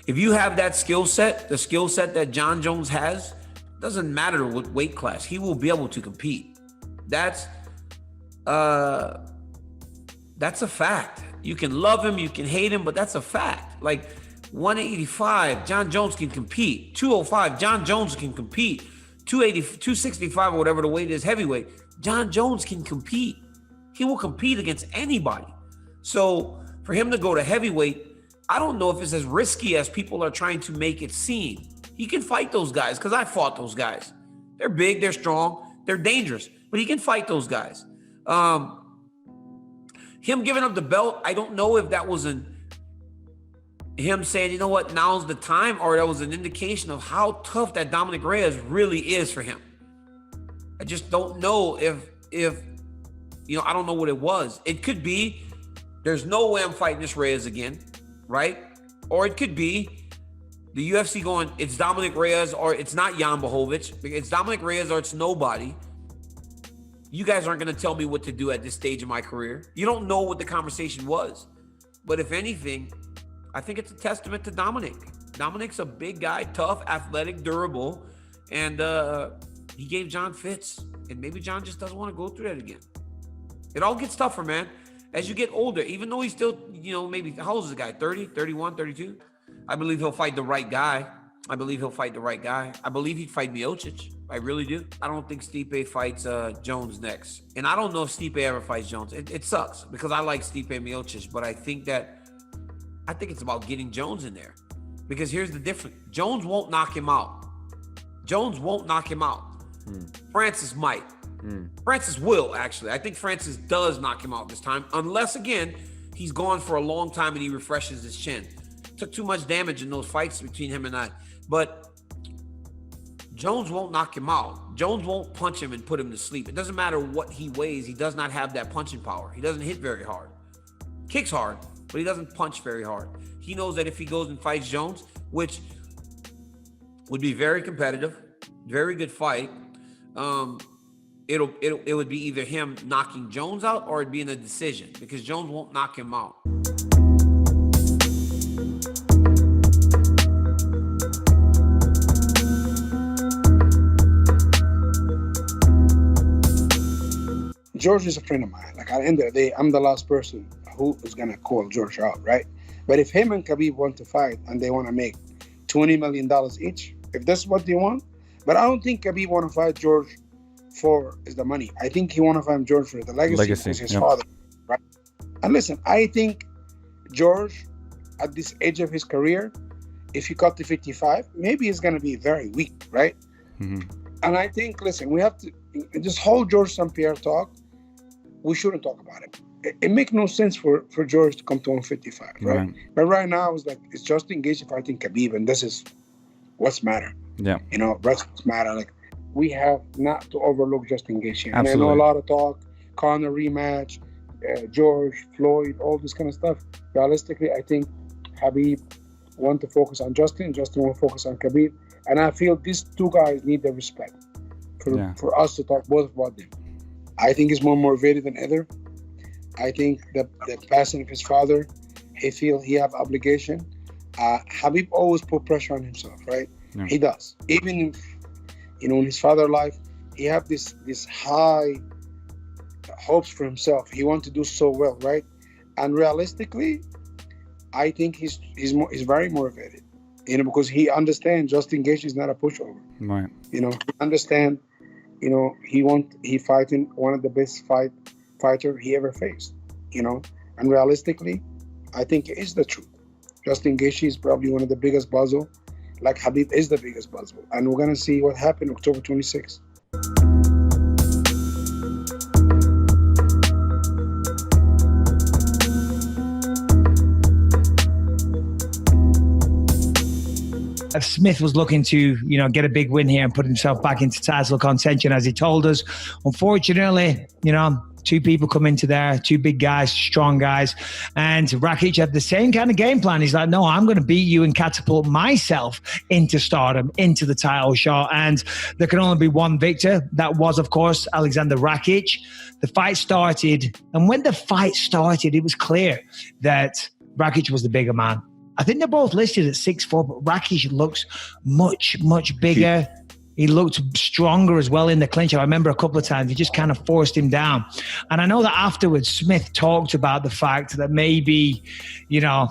If you have that skill set, the skill set that Jon Jones has, doesn't matter what weight class, he will be able to compete. That's a fact. You can love him, you can hate him, but that's a fact. Like 185, Jon Jones can compete. 205, Jon Jones can compete. 280, 265 or whatever the weight is, heavyweight, Jon Jones can compete. He will compete against anybody. So for him to go to heavyweight, I don't know if it's as risky as people are trying to make it seem. He can fight those guys, because I fought those guys. They're big, they're strong, they're dangerous, but he can fight those guys. Him giving up the belt, I don't know if that was him saying, you know what, now's the time, or that was an indication of how tough that Dominic Reyes really is for him. I just don't know if I don't know what it was. It could be, there's no way I'm fighting this Reyes again, right? Or it could be the UFC going, it's Dominic Reyes, or it's not Jan Blachowicz. It's Dominic Reyes or it's nobody. You guys aren't going to tell me what to do at this stage of my career. You don't know what the conversation was. But if anything, I think it's a testament to Dominic. Dominic's a big guy, tough, athletic, durable, and he gave Jon fits. And maybe Jon just doesn't want to go through that again. It all gets tougher, man. As you get older, even though he's still, maybe, how old is the guy? 30, 31, 32? I believe he'll fight the right guy. I believe he'll fight the right guy. I believe he'd fight Miocic. I really do. I don't think Stipe fights Jones next. And I don't know if Stipe ever fights Jones. It sucks because I like Stipe Miocic, but I think it's about getting Jones in there. Because here's the difference. Jones won't knock him out. Francis might. Francis will, actually. I think Francis does knock him out this time. Unless, again, he's gone for a long time and he refreshes his chin. Took too much damage in those fights between him and I. But Jones won't knock him out. Jones won't punch him and put him to sleep. It doesn't matter what he weighs. He does not have that punching power. He doesn't hit very hard. Kicks hard, but he doesn't punch very hard. He knows that if he goes and fights Jones, which would be very competitive, very good fight, it would be either him knocking Jones out or it'd be in a decision, because Jones won't knock him out. George is a friend of mine. Like, at the end of the day, I'm the last person who is going to call George out, right? But if him and Khabib want to fight and they want to make $20 million each, if that's what they want, but I don't think Khabib want to fight George for is the money. I think he want to fight George for the legacy because his father, right? And listen, I think George, at this age of his career, if he cut to 55, maybe he's going to be very weak, right? Mm-hmm. And I think, listen, we have to just hold George St. Pierre talk. We shouldn't talk about it. It makes no sense for George to come to 155, right? But right now, it's Justin Gaethje fighting Khabib, and this is what's matter. Yeah. What's matter. Like, we have not to overlook Justin Gaethje. And Absolutely. I know a lot of talk, Conor rematch, George, Floyd, all this kind of stuff. Realistically, I think Khabib want to focus on Justin want to focus on Khabib. And I feel these two guys need the respect for us to talk both about them. I think he's more motivated than ever. I think the passing of his father, he feel he have obligation. Khabib always put pressure on himself, right? Yeah. He does. Even in his father's life, he have this high hopes for himself. He want to do so well, right? And realistically, I think he's very motivated. Because he understands Justin Gaethje is not a pushover. Right. He understand. He fighting one of the best fighter he ever faced. And realistically, I think it is the truth. Justin Gaethje is probably one of the biggest puzzle, like Khabib is the biggest puzzle. And we're gonna see what happened October 26th. Smith was looking to, get a big win here and put himself back into title contention, as he told us. Unfortunately, two people come into there, two big guys, strong guys, and Rakic had the same kind of game plan. He's like, no, I'm going to beat you and catapult myself into stardom, into the title shot, and there can only be one victor. That was, of course, Alexander Rakic. The fight started, and when the fight started, it was clear that Rakic was the bigger man. I think they're both listed at 6'4", but Rakic looks much, much bigger. He looked stronger as well in the clinch. I remember a couple of times he just kind of forced him down. And I know that afterwards Smith talked about the fact that maybe, you know,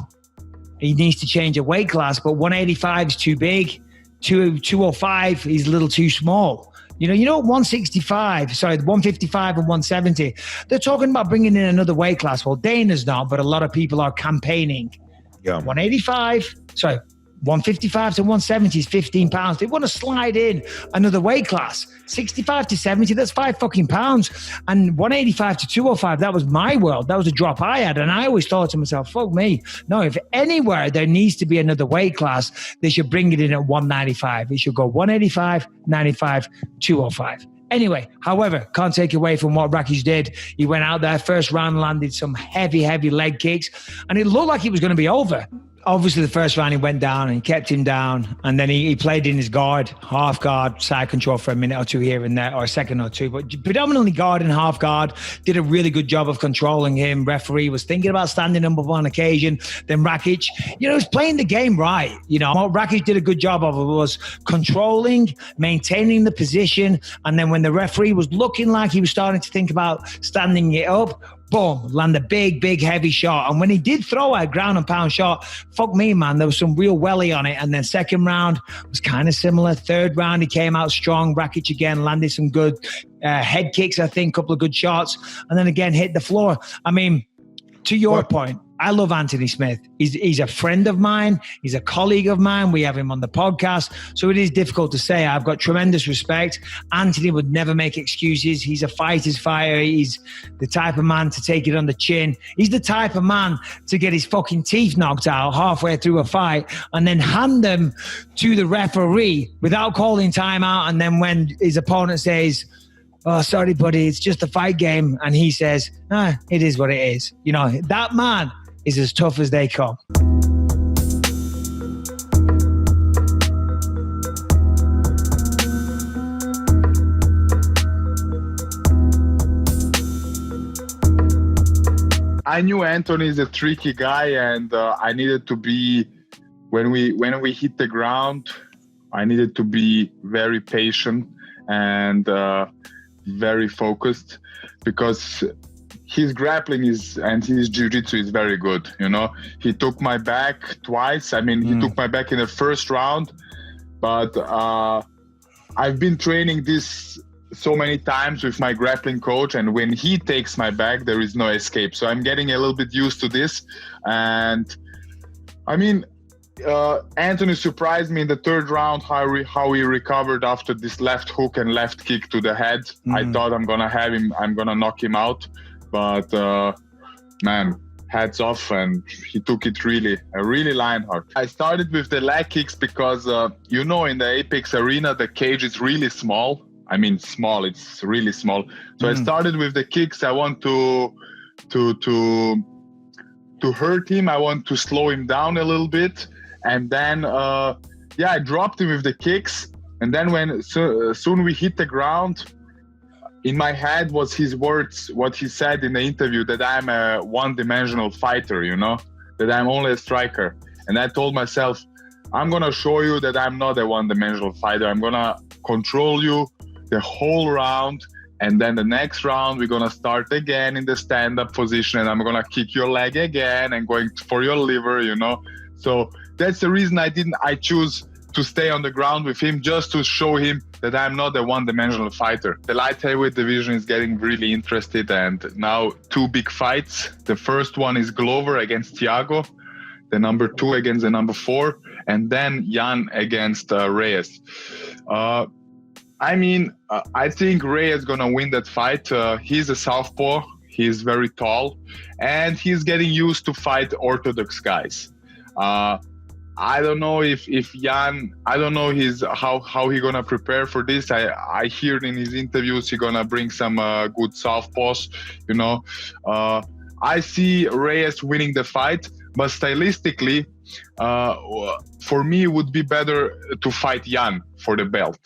he needs to change a weight class, but 185 is too big. 205 is a little too small. You know, 155, sorry, 155 and 170. They're talking about bringing in another weight class. Well, Dana's not, but a lot of people are campaigning. Yeah. 155 to 170 is 15 pounds. They want to slide in another weight class. 65 to 70, that's 5 fucking pounds. And 185 to 205, that was my world. That was a drop I had. And I always thought to myself, fuck me. No, if anywhere there needs to be another weight class, they should bring it in at 195. It should go 185, 95, 205. Anyway, however, can't take away from what Rakic did. He went out there, first round, landed some heavy, heavy leg kicks, and it looked like it was going to be over. Obviously, the first round he went down and he kept him down, and then he played in his guard, half guard, side control for a minute or two here and there, or a second or two, but predominantly guard and half guard. Did a really good job of controlling him. Referee was thinking about standing him up on occasion. Then Rakic, was playing the game right. What Rakic did a good job of was controlling, maintaining the position, and then when the referee was looking like he was starting to think about standing it up, boom, land a big, big, heavy shot. And when he did throw a ground and pound shot, fuck me, man, there was some real welly on it. And then second round was kind of similar. Third round, he came out strong. Rakic again landed some good head kicks, I think, a couple of good shots. And then again, hit the floor. I mean, to your point, I love Anthony Smith. He's a friend of mine. He's a colleague of mine. We have him on the podcast. So it is difficult to say. I've got tremendous respect. Anthony would never make excuses. He's a fighter's fighter. He's the type of man to take it on the chin. He's the type of man to get his fucking teeth knocked out halfway through a fight and then hand them to the referee without calling timeout. And then when his opponent says, "Oh, sorry, buddy, it's just a fight game," and he says, it is what it is. That man is as tough as they come. I knew Anthony is a tricky guy, and I needed to be, when we hit the ground, I needed to be very patient and very focused, because his grappling and his jiu-jitsu is very good. He took my back twice. I mean, he took my back in the first round, but I've been training this so many times with my grappling coach, and when he takes my back, there is no escape. So I'm getting a little bit used to this. And I mean, Anthony surprised me in the third round how he recovered after this left hook and left kick to the head. I thought I'm gonna knock him out, but man, hats off, and he took it really Lionheart. I started with the leg kicks because in the Apex arena the cage is really small. I mean, it's really small. So I started with the kicks. I want to hurt him. I want to slow him down a little bit. And then, I dropped him with the kicks. And then when soon we hit the ground, in my head was his words, what he said in the interview, that I'm a one-dimensional fighter, that I'm only a striker. And I told myself, I'm going to show you that I'm not a one-dimensional fighter. I'm going to control you the whole round. And then the next round, we're going to start again in the stand-up position. And I'm going to kick your leg again and going for your liver, So that's the reason I choose to stay on the ground with him, just to show him that I'm not a one-dimensional fighter. The light heavyweight division is getting really interested, and now 2 big fights. The first one is Glover against Thiago, the number 2 against the number 4, and then Jan against Reyes. I think Reyes is gonna win that fight. He's a southpaw, he's very tall, and he's getting used to fight orthodox guys. I don't know if Jan, I don't know how he gonna prepare for this. I hear in his interviews he gonna bring some good southpaws. I see Reyes winning the fight, but stylistically, for me, it would be better to fight Jan for the belt.